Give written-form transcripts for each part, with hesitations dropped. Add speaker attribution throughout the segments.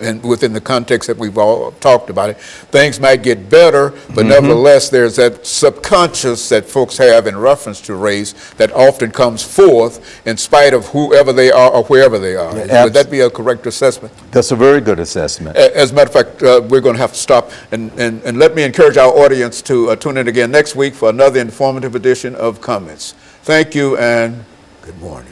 Speaker 1: and within the context that we've all talked about it, things might get better, but nevertheless, there's that subconscious that folks have in reference to race that often comes forth in spite of whoever they are or wherever they are. Would that be a correct assessment?
Speaker 2: That's a very good assessment.
Speaker 1: As a matter of fact, we're going to have to stop, and let me encourage our audience to tune in again next week for another informative edition of Comments. Thank you, and good morning.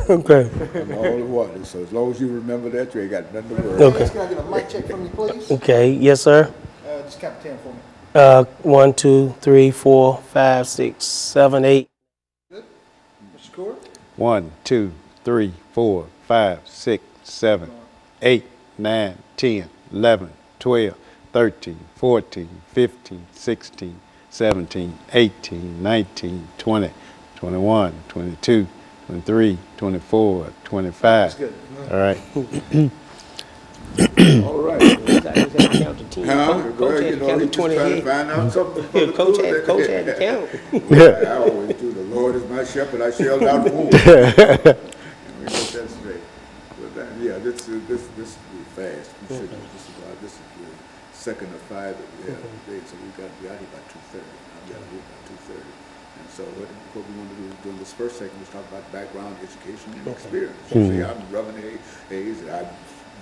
Speaker 3: Okay.
Speaker 1: I'm all the water. So as long as you remember that, you ain't got nothing to worry
Speaker 3: Okay.
Speaker 4: Can I get a mic check from you, please?
Speaker 3: Okay. Yes, sir.
Speaker 4: Just count to 10 for me.
Speaker 3: 1, 2, 3, 4, 5, 6, 7, 8.
Speaker 4: Good. Mr. Core?
Speaker 5: 1, 2, 3, 4, 5, 6, 7, 8, 9, 10, 11, 12, 13, 14, 15, 16, 17, 18, 19, 20, 21, 22, 23, 24, 25.
Speaker 4: That's good.
Speaker 5: All right.
Speaker 1: All right.
Speaker 3: Coach had to count to 10.
Speaker 1: Huh?
Speaker 3: Coach had to count to 20
Speaker 1: trying to
Speaker 3: head.
Speaker 1: find out something for the
Speaker 3: Coach
Speaker 1: cool.
Speaker 3: had to count.
Speaker 1: I always do. The Lord is my shepherd. I shall not want. Let me get that straight. But yeah, this will be fast. We should this is the second of 5 that we have today, so we got to be out here by 2:30. I've got to leave by 2:30. And so what we want to do during this first segment is talk about background, education, and experience. So say I'm Reverend Hayes, and I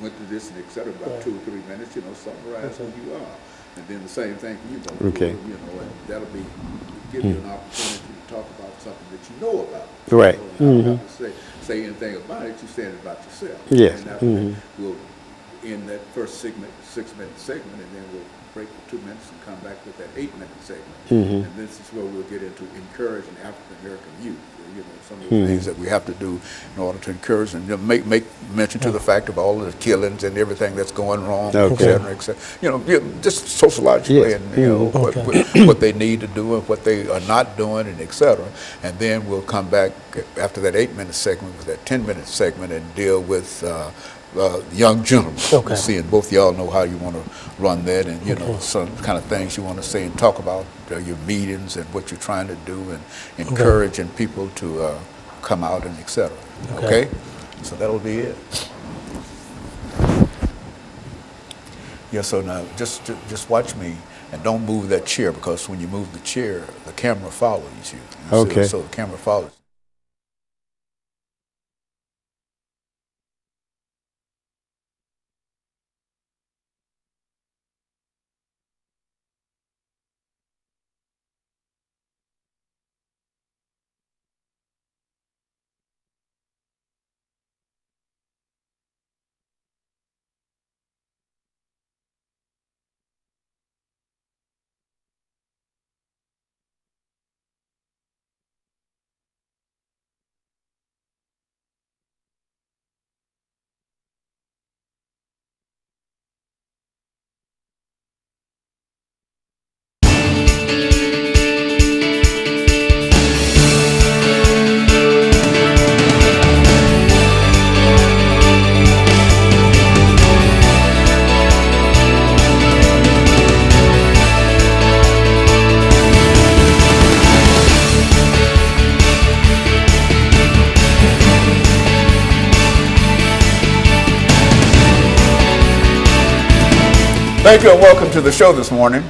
Speaker 1: went through this and et cetera, about 2 or 3 minutes, summarize who you are. And then the same thing for you, Brother.
Speaker 5: Okay.
Speaker 1: And that'll give you an opportunity to talk about something that you know about.
Speaker 5: Right.
Speaker 1: So you don't have to say anything about it, you're saying it about yourself.
Speaker 5: Yes.
Speaker 1: And after that, we'll end that first 6-minute segment, and then we'll break for 2 minutes and come back with that 8-minute segment. And this is where we'll get into encouraging African-American youth. Some of the things that we have to do in order to encourage and make mention to the fact of all of the killings and everything that's going wrong, et cetera, et cetera. Just sociologically and what they need to do and what they are not doing and et cetera. And then we'll come back after that 8-minute segment with that 10-minute segment and deal with young gentlemen.
Speaker 3: Okay.
Speaker 1: Seeing both y'all know how you want to run that, and some kind of things you want to say and talk about your meetings and what you're trying to do, and encouraging people to come out and et cetera. Okay? So that'll be it. Yeah. So now just watch me and don't move that chair, because when you move the chair, the camera follows you.
Speaker 5: Okay.
Speaker 1: So the camera follows. Thank you and welcome to the show this morning.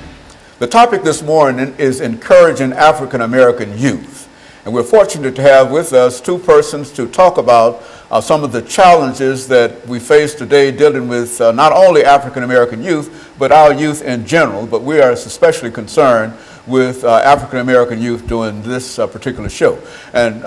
Speaker 1: The topic this morning is encouraging African American youth. And we're fortunate to have with us 2 persons to talk about some of the challenges that we face today dealing with not only African American youth, but our youth in general. But we are especially concerned with African American youth during this particular show. And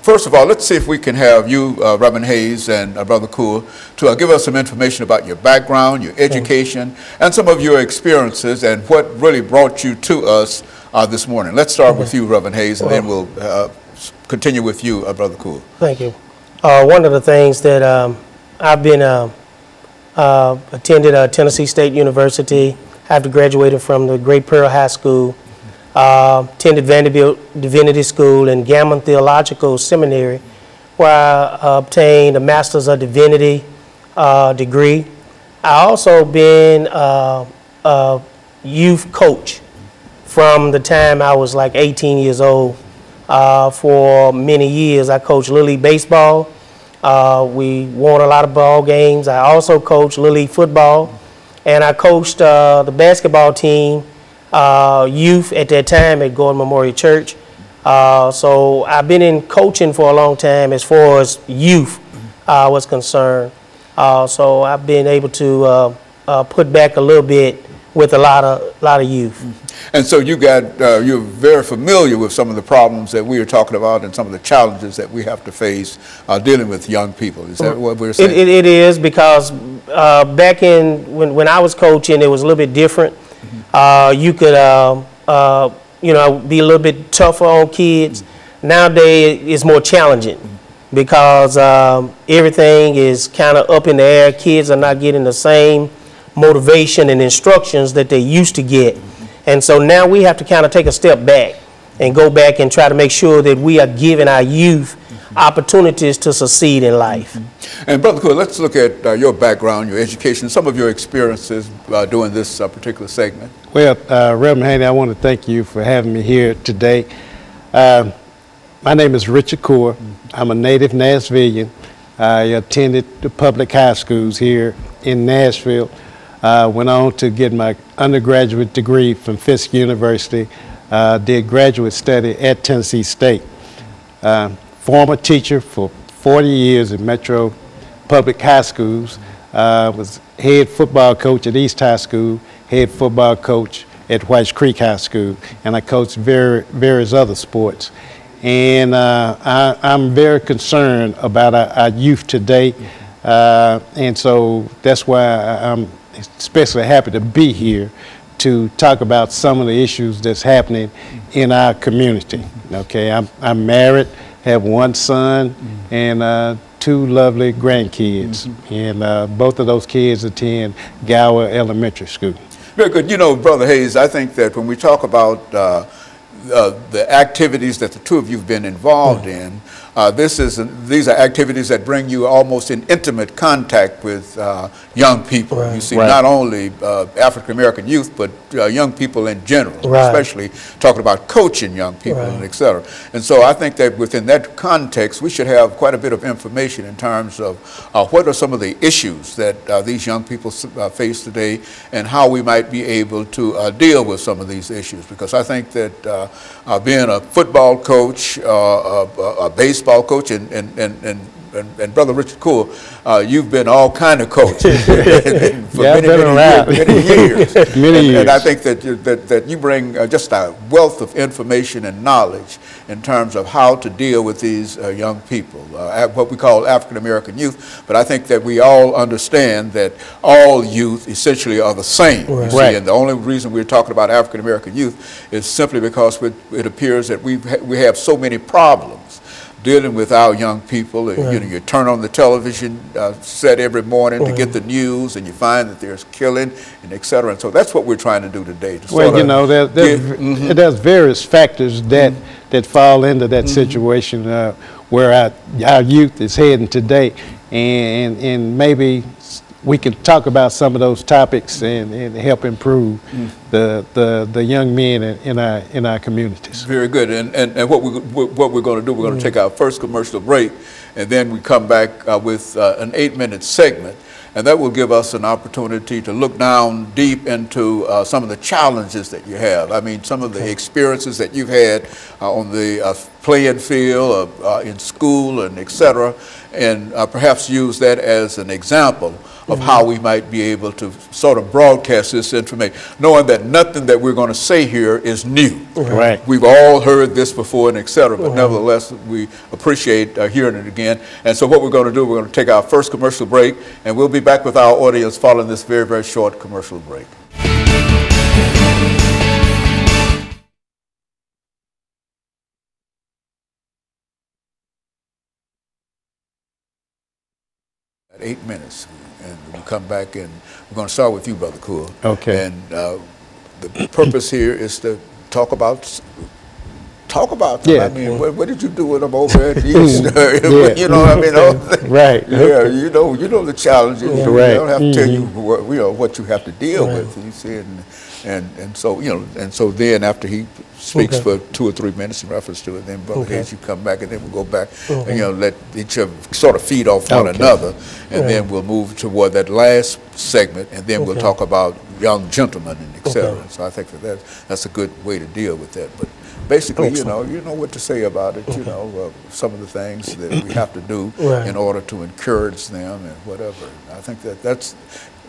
Speaker 1: first of all, let's see if we can have you, Reverend Hayes and Brother Cool, to give us some information about your background, your education, and some of your experiences and what really brought you to us this morning. Let's start with you, Reverend Hayes, and then we'll continue with you, Brother Cool.
Speaker 3: Thank you. One of the things that I've been attended Tennessee State University after graduating from the Great Pearl High School. Attended Vanderbilt Divinity School and Gammon Theological Seminary, where I obtained a Master's of Divinity degree. I also been a youth coach from the time I was like 18 years old. For many years, I coached Little League baseball. We won a lot of ball games. I also coached Little League football, and I coached the basketball team. Youth at that time at Gordon Memorial Church. So I've been in coaching for a long time as far as youth was concerned. So I've been able to put back a little bit with a lot of youth.
Speaker 1: And so you're very familiar with some of the problems that we are talking about and some of the challenges that we have to face dealing with young people. Is that what we're saying?
Speaker 3: It is, because back in when I was coaching, it was a little bit different. You could you know, be a little bit tougher on kids. Nowadays, it's more challenging because everything is kind of up in the air. Kids are not getting the same motivation and instructions that they used to get. And so now we have to kind of take a step back and go back and try to make sure that we are giving our youth opportunities to succeed in life.
Speaker 1: And Brother Cool, let's look at your background, your education, some of your experiences doing this particular segment.
Speaker 5: Well, Reverend Haney, I want to thank you for having me here today. My name is Richard Coor. I'm a native Nashvilleian. I attended the public high schools here in Nashville. Went on to get my undergraduate degree from Fisk University. Did graduate study at Tennessee State. Former teacher for 40 years in Metro Public High Schools. Was head football coach at East High School, head football coach at Whites Creek High School, and I coached various other sports. And I'm very concerned about our youth today, and so that's why I'm especially happy to be here to talk about some of the issues that's happening in our community. Okay, I'm married, have one son, and 2 lovely grandkids, and both of those kids attend Gower Elementary School.
Speaker 1: Very good. You know, Brother Hayes, I think that when we talk about the activities that the two of you have been involved in, these are activities that bring you almost in intimate contact with young people.
Speaker 3: Right.
Speaker 1: You see, not only African American youth, but young people in general, especially talking about coaching young people, and et cetera. And so I think that within that context, we should have quite a bit of information in terms of what are some of the issues that these young people face today, and how we might be able to deal with some of these issues. Because I think that being a football coach, a baseball coach, and Brother Richard Cool, you've been all kind of coaches for many years. And I think that you bring just a wealth of information and knowledge in terms of how to deal with these young people, what we call African American youth. But I think that we all understand that all youth essentially are the same. See, and the only reason we're talking about African American youth is simply because it appears that we have so many problems dealing with our young people. You know, you turn on the television set every morning to get the news, and you find that there's killing and et cetera. And so that's what we're trying to do today.
Speaker 5: Well, you know, there's various factors that fall into that situation where our youth is heading today, and maybe we can talk about some of those topics and help improve the young men in our communities.
Speaker 1: Very good. And what we're going to do, we're going to take our first commercial break, and then we come back with an 8-minute segment. And that will give us an opportunity to look down deep into some of the challenges that you have. I mean, some of the experiences that you've had on the playing field, in school, and et cetera, and perhaps use that as an example of how we might be able to sort of broadcast this information, knowing that nothing that we're going to say here is new. We've all heard this before and et cetera, but nevertheless, we appreciate hearing it again. And so what we're going to do, we're going to take our first commercial break, and we'll be back with our audience following this very, very short commercial break. At 8 minutes, and we'll come back, and we're going to start with you, Brother Cool.
Speaker 5: Okay.
Speaker 1: And the purpose here is to talk about them. I mean, what did you do with them over at the East? You know what I mean? Yeah, you know the challenges. I don't have to tell you what you have to deal with. You see, and so and so then after he speaks for 2 or 3 minutes in reference to it, then Brother Hayes, you come back, and then we'll go back and let each of sort of feed off one another, and then we'll move toward that last segment, and then we'll talk about young gentlemen and et cetera. So I think that's a good way to deal with that. But basically, you know what to say about it. You know, some of the things that we have to do in order to encourage them and whatever. I think that's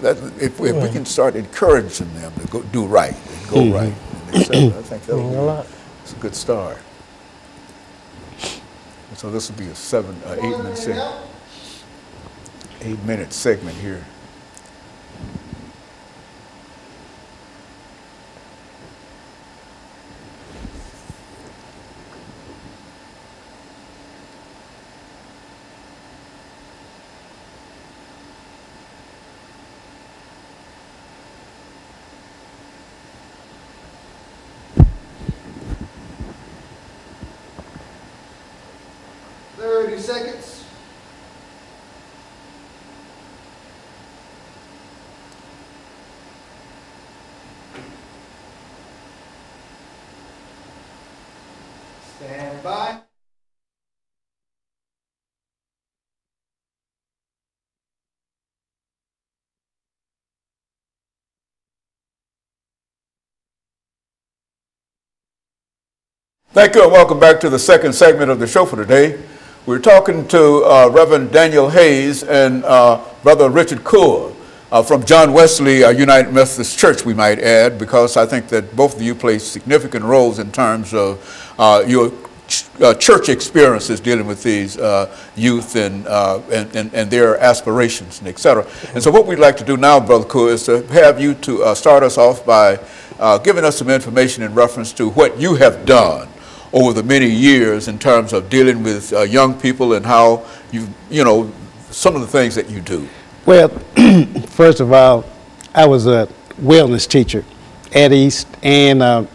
Speaker 1: if we can start encouraging them to do right and go right, and et cetera, I think that's a good start. So this will be a 8-minute segment. 8-minute segment here.
Speaker 4: Seconds. Stand by.
Speaker 1: Thank you and welcome back to the second segment of the show for today. We're talking to Reverend Daniel Hayes and Brother Richard Coor from John Wesley United Methodist Church, we might add, because I think that both of you play significant roles in terms of your church experiences dealing with these youth and their aspirations and et cetera. And so what we'd like to do now, Brother Coor, is to have you to start us off by giving us some information in reference to what you have done over the many years in terms of dealing with young people and how you know, some of the things that you do.
Speaker 5: Well, first of all, I was a wellness teacher at East and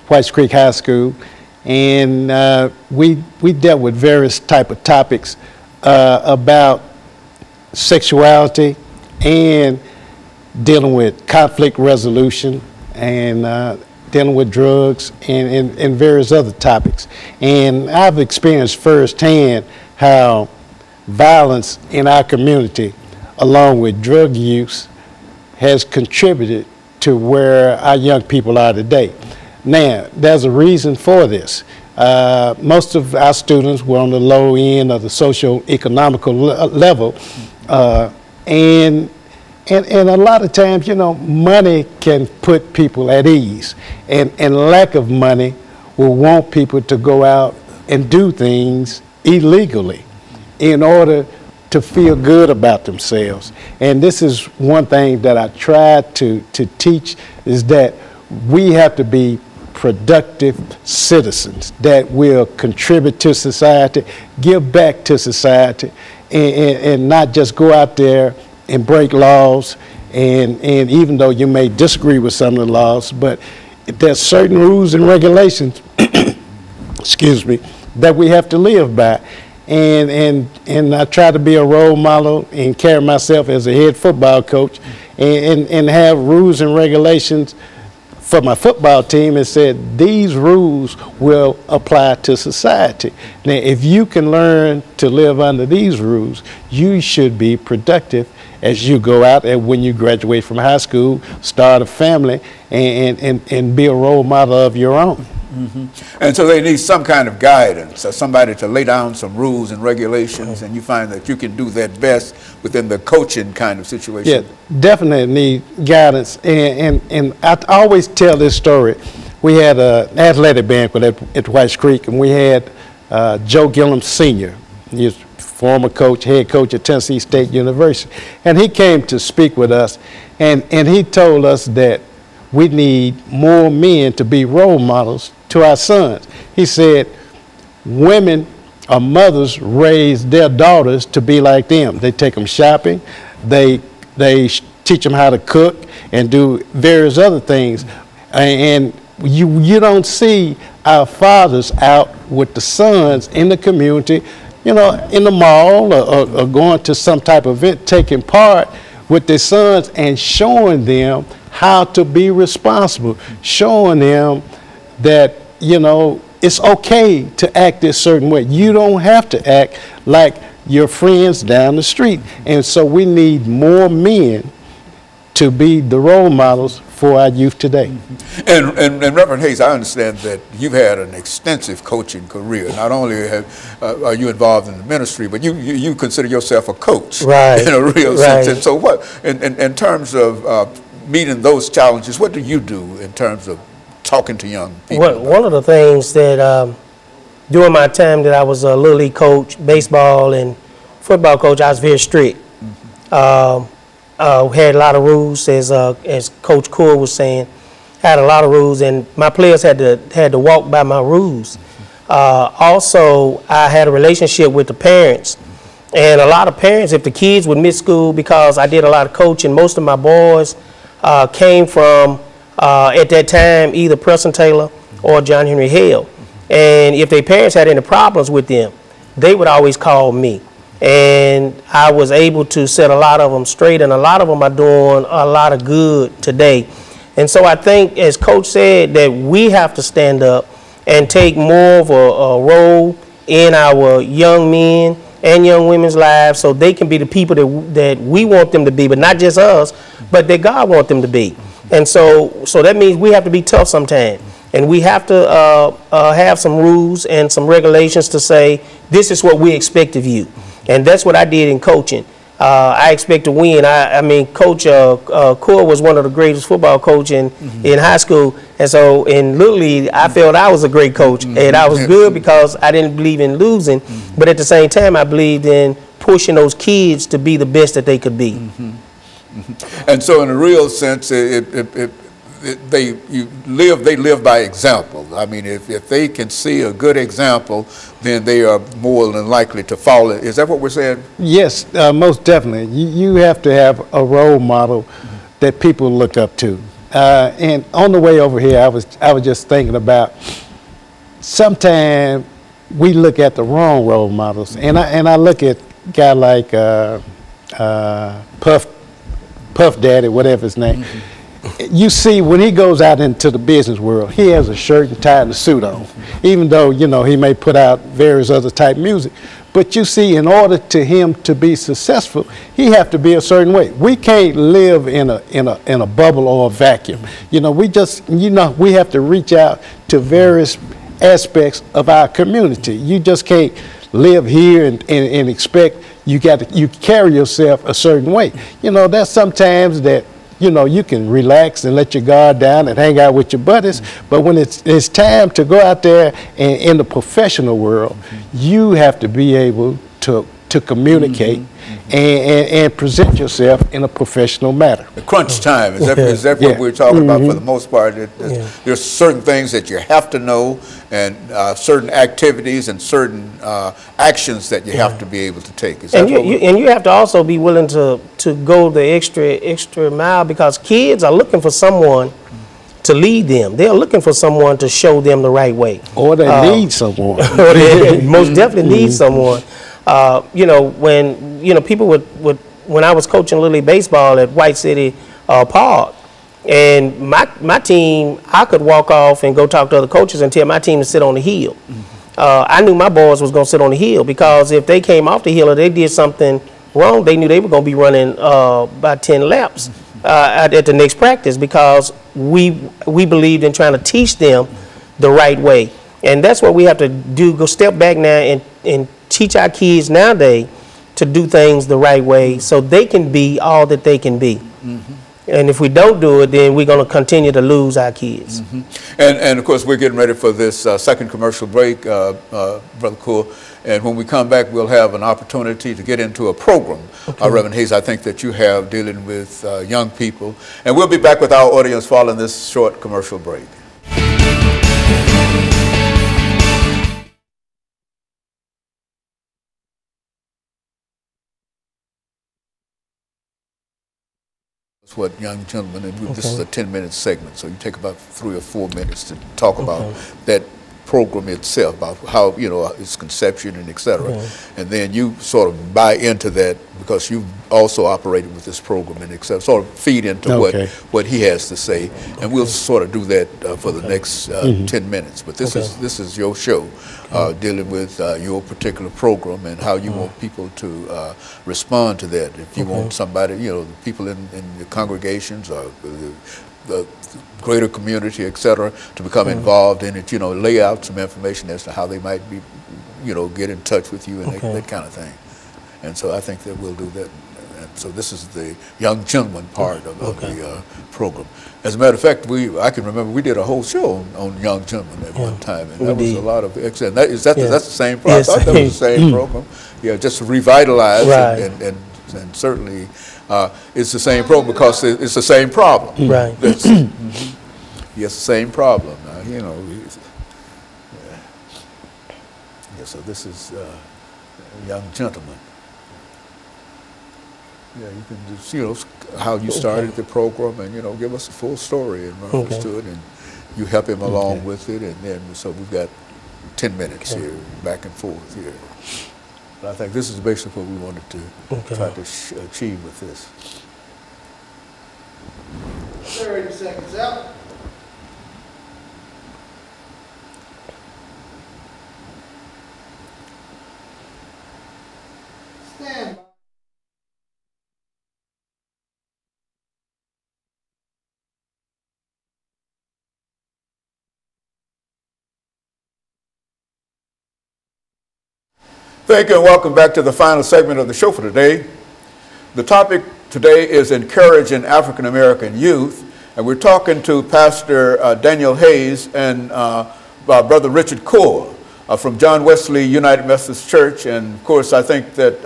Speaker 5: Whites Creek High School, and we dealt with various type of topics about sexuality and dealing with conflict resolution and dealing with drugs and various other topics. And I've experienced firsthand how violence in our community, along with drug use, has contributed to where our young people are today. Now, there's a reason for this. Most of our students were on the low end of the socio-economical level, and a lot of times, you know, money can put people at ease, and lack of money will want people to go out and do things illegally in order to feel good about themselves. And this is one thing that I try to teach, is that we have to be productive citizens that will contribute to society, give back to society, and not just go out there and break laws, and even though you may disagree with some of the laws, but there's certain rules and regulations, excuse me, that we have to live by. And I try to be a role model and carry myself as a head football coach and have rules and regulations for my football team, and said these rules will apply to society. Now, if you can learn to live under these rules, you should be productive as you go out and when you graduate from high school, start a family, and be a role model of your own.
Speaker 1: Mm-hmm. And so they need some kind of guidance, or somebody to lay down some rules and regulations, and you find that you can do that best within the coaching kind of situation.
Speaker 5: Yeah, definitely need guidance. And I always tell this story. We had an athletic banquet at Whites Creek, and we had Joe Gillum Sr., he's former coach, head coach at Tennessee State University. And he came to speak with us, and he told us that we need more men to be role models to our sons. He said women or mothers raise their daughters to be like them. They take them shopping, they teach them how to cook and do various other things. And you don't see our fathers out with the sons in the community, you know, in the mall or going to some type of event, taking part with their sons and showing them how to be responsible, showing them that, you know, it's okay to act this certain way. You don't have to act like your friends down the street. And so we need more men to be the role models for our youth today.
Speaker 1: And Reverend Hayes, I understand that you've had an extensive coaching career. Not only are you involved in the ministry, but you consider yourself a coach,
Speaker 3: right,
Speaker 1: in a real
Speaker 3: right.
Speaker 1: sense. And so what, in terms of meeting those challenges, what do you do in terms of talking to young people?
Speaker 3: Well, one of the things that during my time that I was a Little League coach, baseball and football coach, I was very strict. Had a lot of rules, as Coach Core was saying, had a lot of rules, and my players had to walk by my rules. Also, I had a relationship with the parents, and a lot of parents, if the kids would miss school, because I did a lot of coaching, most of my boys came from, at that time, either Preston Taylor or John Henry Hale. And if their parents had any problems with them, they would always call me. And I was able to set a lot of them straight, and a lot of them are doing a lot of good today. And so I think, as Coach said, that we have to stand up and take more of a role in our young men and young women's lives, so they can be the people that we want them to be, but not just us, but that God wants them to be. And so that means we have to be tough sometimes. And we have to have some rules and some regulations to say, this is what we expect of you. And that's what I did in coaching. I expect to win. I mean, Coach Core was one of the greatest football coaches in high school. And so in Little League, I felt I was a great coach. And I was good because I didn't believe in losing. But at the same time, I believed in pushing those kids to be the best that they could be.
Speaker 1: And so in a real sense, they live by example. I mean, if they can see a good example, then they are more than likely to follow it. Is that what we're saying?
Speaker 5: Yes, most definitely. You have to have a role model that people look up to. And on the way over here, I was just thinking about, sometimes we look at the wrong role models, and I look at a guy like Puff Daddy, whatever his name. You see, when he goes out into the business world, he has a shirt and tie and a suit on, even though, you know, he may put out various other type music. But you see, in order to him to be successful, he have to be a certain way. We can't live in a bubble or a vacuum. You know, we have to reach out to various aspects of our community. You just can't live here and expect you carry yourself a certain way. You know, there's sometimes that, you know, you can relax and let your guard down and hang out with your buddies, but when it's time to go out there and in the professional world, you have to be able to communicate and present yourself in a professional manner.
Speaker 1: The crunch time, is that what we're talking about for the most part? There's certain things that you have to know, and certain activities and certain actions that you have to be able to take.
Speaker 3: And you have to also be willing to go the extra mile, because kids are looking for someone to lead them. They're looking for someone to show them the right way.
Speaker 5: Or they need someone.
Speaker 3: Or they most definitely need someone. You know, when people would when I was coaching Little League baseball at White City Park, and my team, I could walk off and go talk to other coaches and tell my team to sit on the hill. I knew my boys was going to sit on the hill, because if they came off the hill or they did something wrong, they knew they were going to be running about 10 laps at the next practice, because we believed in trying to teach them the right way. And that's what we have to do, go step back now and teach our kids nowadays to do things the right way, so they can be all that they can be. And if we don't do it, then we're going to continue to lose our kids.
Speaker 1: And of course, we're getting ready for this second commercial break, Brother Cool. And when we come back, we'll have an opportunity to get into a program, Reverend Hayes, I think that you have dealing with young people. And we'll be back with our audience following this short commercial break. What, young gentlemen, and this is a 10-minute segment, so you take about 3 or 4 minutes to talk about that program itself, about how, you know, its conception and et cetera. And then you sort of buy into that, because you've also operated with this program and et cetera, sort of feed into what he has to say. And we'll sort of do that for the next 10 minutes. But this is your show, dealing with your particular program and how you want people to respond to that. If you want somebody, you know, the people in the congregations or the the greater community, et cetera, to become involved in it, lay out some information as to how they might be, get in touch with you and that kind of thing. And so I think that we'll do that. And so this is the young gentleman part of the program. As a matter of fact, I can remember we did a whole show on young gentlemen at one time, and that was a lot of excellent. That's the same program.
Speaker 3: Yes.
Speaker 1: I thought that was the same program. Yeah, just revitalized and certainly it's the same program because it's the same problem.
Speaker 3: Right.
Speaker 1: Yes, the same problem. Yeah, so this is a young gentleman. Yeah, you can just, how you started the program and, give us a full story in reference to it, and you help him along with it, and then, so we've got 10 minutes here, back and forth here. But I think this is basically what we wanted to try to achieve with this.
Speaker 4: 30 seconds out. Stand by.
Speaker 1: Thank you and welcome back to the final segment of the show for today. The topic today is encouraging African American youth, and we're talking to Pastor Daniel Hayes and Brother Richard Core from John Wesley United Methodist Church. And of course, I think that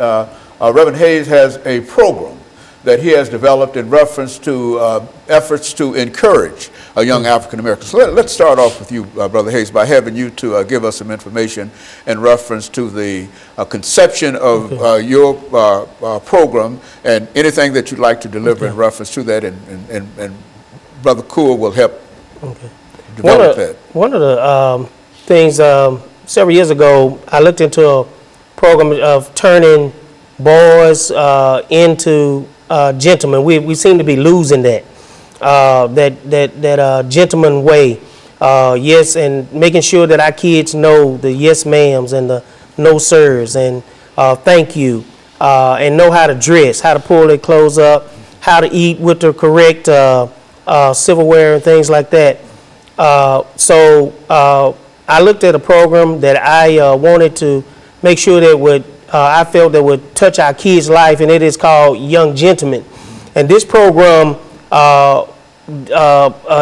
Speaker 1: Reverend Hayes has a program that he has developed in reference to efforts to encourage young African Americans. So let's start off with you, Brother Hayes, by having you to give us some information in reference to the conception of your program and anything that you'd like to deliver in reference to that, and Brother Cool will help develop that. One
Speaker 3: of the things, several years ago, I looked into a program of turning boys into gentlemen. We seem to be losing that. That gentleman way, yes, and making sure that our kids know the yes ma'ams and the no sirs and thank you, and know how to dress, how to pull their clothes up, how to eat with the correct silverware and things like that. So I looked at a program that I wanted to make sure that would I felt that would touch our kids' life, and it is called Young Gentlemen. And this program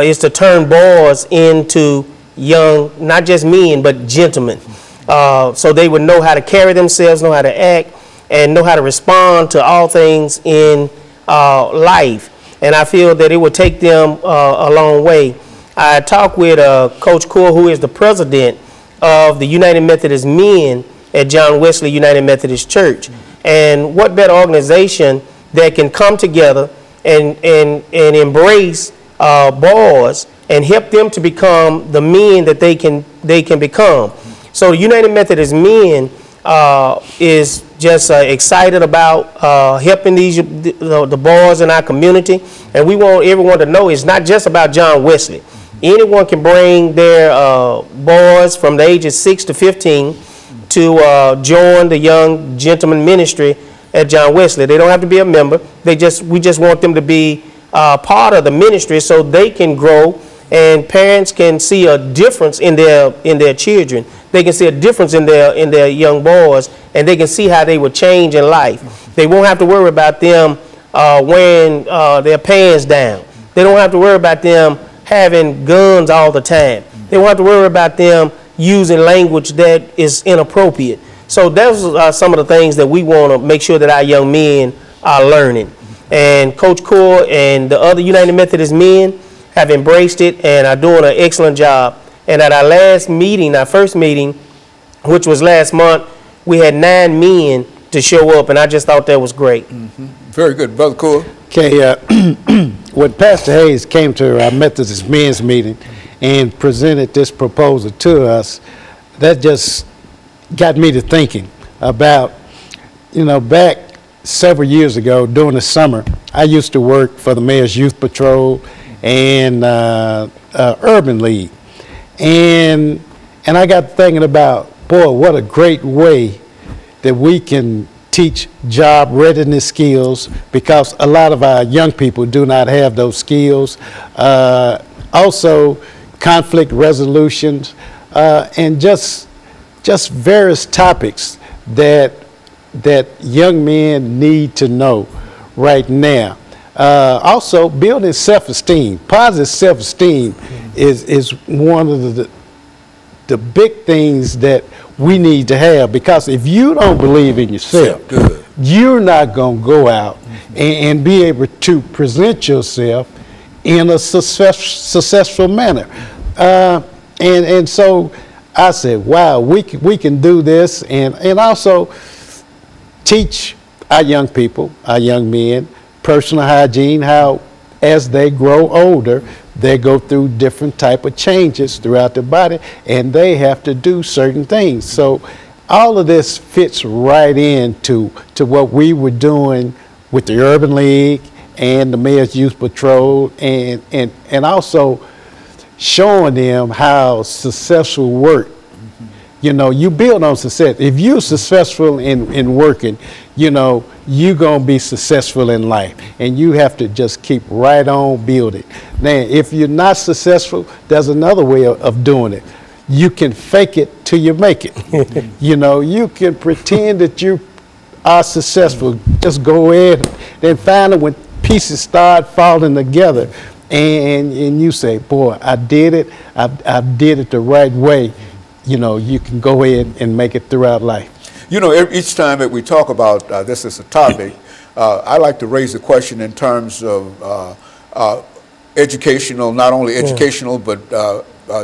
Speaker 3: is to turn boys into young, not just men, but gentlemen. So they would know how to carry themselves, know how to act, and know how to respond to all things in life. And I feel that it would take them a long way. I talked with Coach Core, who is the president of the United Methodist Men at John Wesley United Methodist Church. And what better organization that can come together and embrace boys and help them to become the men that they can become. So the United Methodist Men is just excited about helping the boys in our community, and we want everyone to know it's not just about John Wesley. Anyone can bring their boys from the ages 6 to 15 to join the Young Gentleman Ministry at John Wesley. They don't have to be a member. We just want them to be part of the ministry so they can grow, and parents can see a difference in their children. They can see a difference in their young boys, and they can see how they will change in life. They won't have to worry about them wearing their pants down. They don't have to worry about them having guns all the time. They won't have to worry about them using language that is inappropriate. So those are some of the things that we want to make sure that our young men are learning. And Coach Core and the other United Methodist Men have embraced it and are doing an excellent job. And at our last meeting, our first meeting, which was last month, we had 9 men to show up, and I just thought that was great.
Speaker 1: Very good. Brother Core.
Speaker 5: Okay, when Pastor Hayes came to our Methodist men's meeting and presented this proposal to us, that just got me to thinking about, back several years ago during the summer, I used to work for the Mayor's Youth Patrol and Urban League. And I got thinking about, boy, what a great way that we can teach job readiness skills, because a lot of our young people do not have those skills. Also, conflict resolutions, and just various topics that young men need to know right now. Also, building self-esteem. Positive self-esteem is one of the big things that we need to have, because if you don't believe in yourself, you're not going to go out and be able to present yourself in a successful manner. And so I said, wow, we can do this, and also teach our young people, our young men, personal hygiene, how as they grow older, they go through different type of changes throughout the body, and they have to do certain things. So all of this fits right into what we were doing with the Urban League and the Mayor's Youth Patrol, and also showing them how successful work. You know, you build on success. If you're successful in working, you know, you're going to be successful in life. And you have to just keep right on building. Now, if you're not successful, there's another way of doing it. You can fake it till you make it. You know, you can pretend that you are successful. Just go ahead and finally when pieces start falling together, and you say, boy, I did it. I did it the right way. You know, you can go ahead and make it throughout life.
Speaker 1: You know, each time that we talk about this as a topic, I like to raise the question in terms of educational, not only educational, but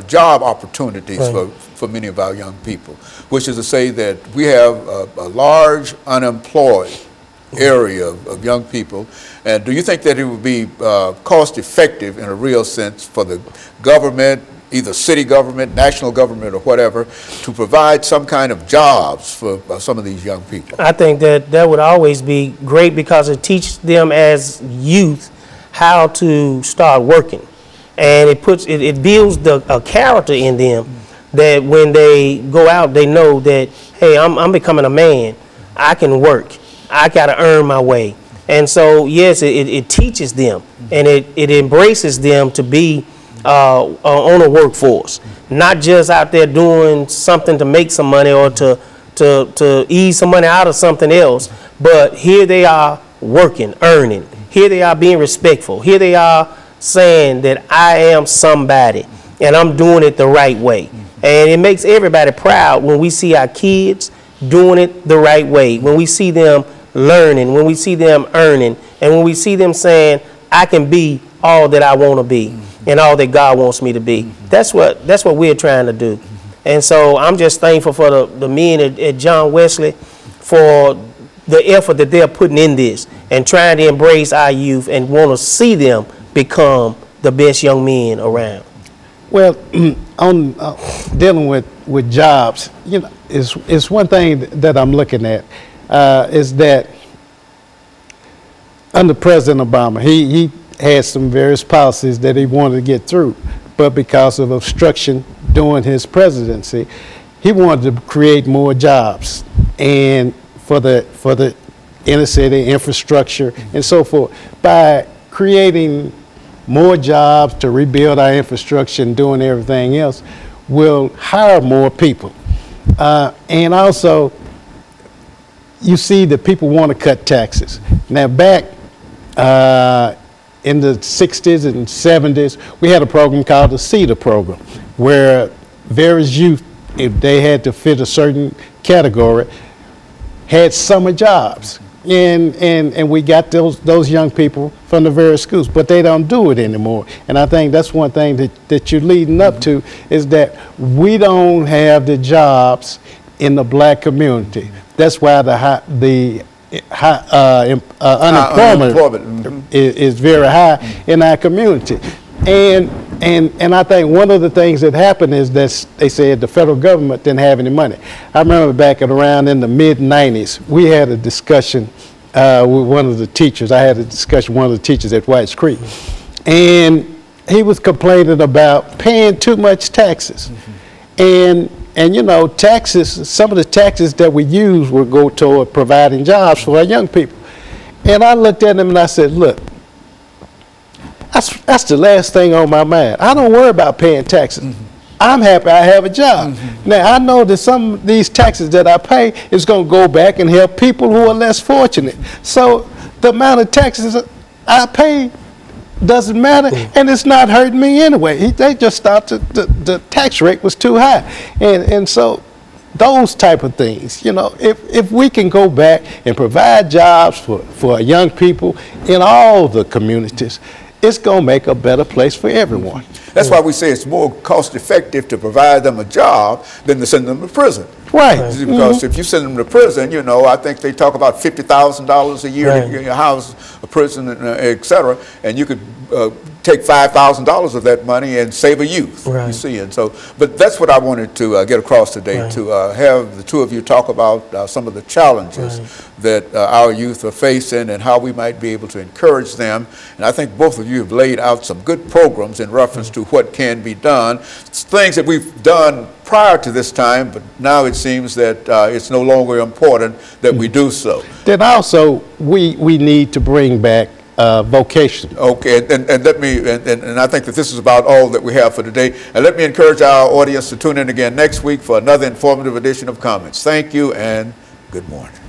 Speaker 1: job opportunities for many of our young people, which is to say that we have a large unemployed area of young people. And do you think that it would be cost effective in a real sense for the government, either city government, national government, or whatever, to provide some kind of jobs for some of these young people? I
Speaker 3: think that would always be great, because it teaches them as youth how to start working, and it builds a character in them that when they go out, they know that, hey, I'm becoming a man. I can work. I got to earn my way. And so, yes, it teaches them, and it embraces them to be on a workforce, not just out there doing something to make some money or to ease some money out of something else, but here they are working, earning. Here they are being respectful. Here they are saying that I am somebody and I'm doing it the right way. And it makes everybody proud when we see our kids doing it the right way, when we see them learning, when we see them earning, and when we see them saying, I can be all that I want to be and all that God wants me to be. That's what we're trying to do. And so I'm just thankful for the men at John Wesley for the effort that they're putting in this and trying to embrace our youth and want to see them become the best young men around.
Speaker 5: Well, on dealing with jobs, you know, it's one thing that I'm looking at is that under President Obama, he had some various policies that he wanted to get through, but because of obstruction during his presidency, he wanted to create more jobs and for the inner city infrastructure and so forth. By creating more jobs to rebuild our infrastructure and doing everything else, we'll hire more people. And also, you see that people want to cut taxes. Now, back in the 60s and 70s, we had a program called the CETA program, where various youth, if they had to fit a certain category, had summer jobs. And we got those young people from the various schools, but they don't do it anymore. And I think that's one thing that you're leading up to, is that we don't have the jobs in the black community. That's why the unemployment is very high in our community. And I think one of the things that happened is that they said the federal government didn't have any money. I remember back around in the mid-90s, we had a discussion with one of the teachers. I had a discussion with one of the teachers at Whites Creek. And he was complaining about paying too much taxes. And And you know, taxes, some of the taxes that we use will go toward providing jobs for our young people. And I looked at them and I said, look, that's the last thing on my mind. I don't worry about paying taxes. I'm happy I have a job. Now, I know that some of these taxes that I pay is going to go back and help people who are less fortunate. So the amount of taxes I pay doesn't matter, and it's not hurting me anyway. They just thought the tax rate was too high. And so those type of things, you know, if we can go back and provide jobs for young people in all the communities, it's going to make a better place for everyone.
Speaker 1: That's why we say it's more cost effective to provide them a job than to send them to prison.
Speaker 5: Right.
Speaker 1: Because if you send them to prison, you know, I think they talk about $50,000 a year to house a prison, et cetera, and you could take $5,000 of that money and save a youth, you see. And so, but that's what I wanted to get across today, to have the two of you talk about some of the challenges that our youth are facing and how we might be able to encourage them. And I think both of you have laid out some good programs in reference to what can be done. It's things that we've done prior to this time, but now it seems that it's no longer important that we do so.
Speaker 5: Then also, we need to bring back vocation.
Speaker 1: Okay, and let me, and I think that this is about all that we have for today. And let me encourage our audience to tune in again next week for another informative edition of Comments. Thank you and good morning.